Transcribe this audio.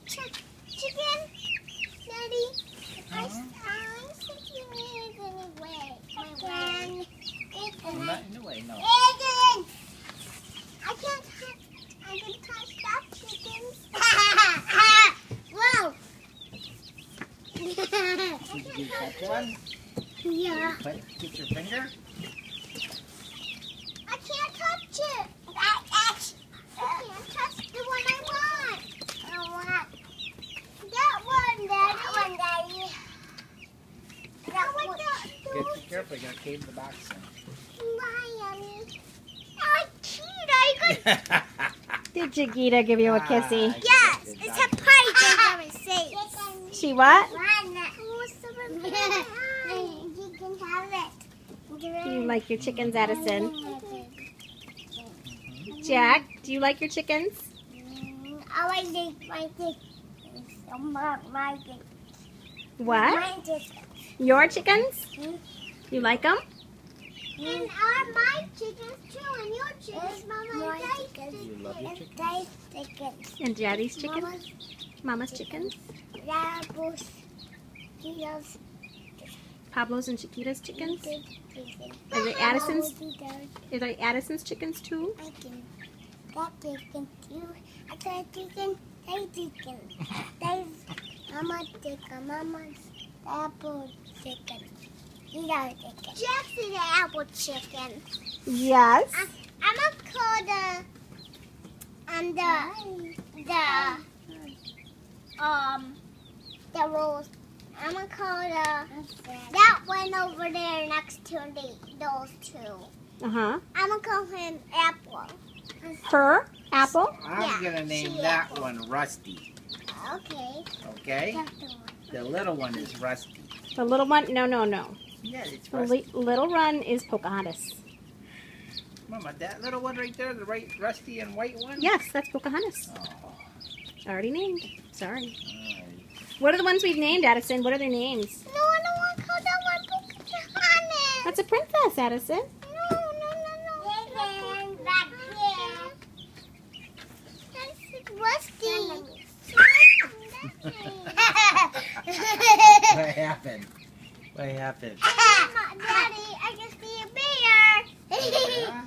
Chicken, Daddy. I'm thinking it anyway. I'm not in the way, no. Aiden! I can touch that chicken. Whoa! Did you touch one? Yeah. Get your finger? I can't touch it. I can't touch the one I want. I want that one, Daddy. That one, Daddy. Be careful, you're going to cave the box in. Why, Yummy? I cheated. I Did Chiquita give you a kissy? Yes, it's a pie. She what? You can have it. Do you like your chickens, Addison? Jack, do you like your chickens? I like my chickens. What? Your chickens? You like them? And are my chickens too, and your chickens, Mama, You love your chickens? And Daddy's chickens? Mama's chickens? Pablo's and Chiquita's chickens? Are they Addison's? Are they Addison's chickens too? That chicken too. I got chicken. They chicken. There's Mama's chicken. Mama's apple chicken. You got chicken. Just the apple chicken. Yes. I'm gonna call the rolls. I'm gonna call that one over there next to those two. Uh-huh. I'm gonna call him Apple. Her? Apple? I'm going to name that one Rusty. Okay. Okay? That's the one. The little one is Rusty. The little one? No. Yeah, it's The Rusty. little one is Pocahontas. Mama, that little one right there, the right Rusty and white one? Yes, that's Pocahontas. Oh, Already named. Sorry. alright. What are the ones we've named, Addison? What are their names? No, I don't want to call that one Pocahontas. That's a princess, Addison. No. Back here. That's Rusty. What happened? What happened? Daddy, I can see a bear. Yeah?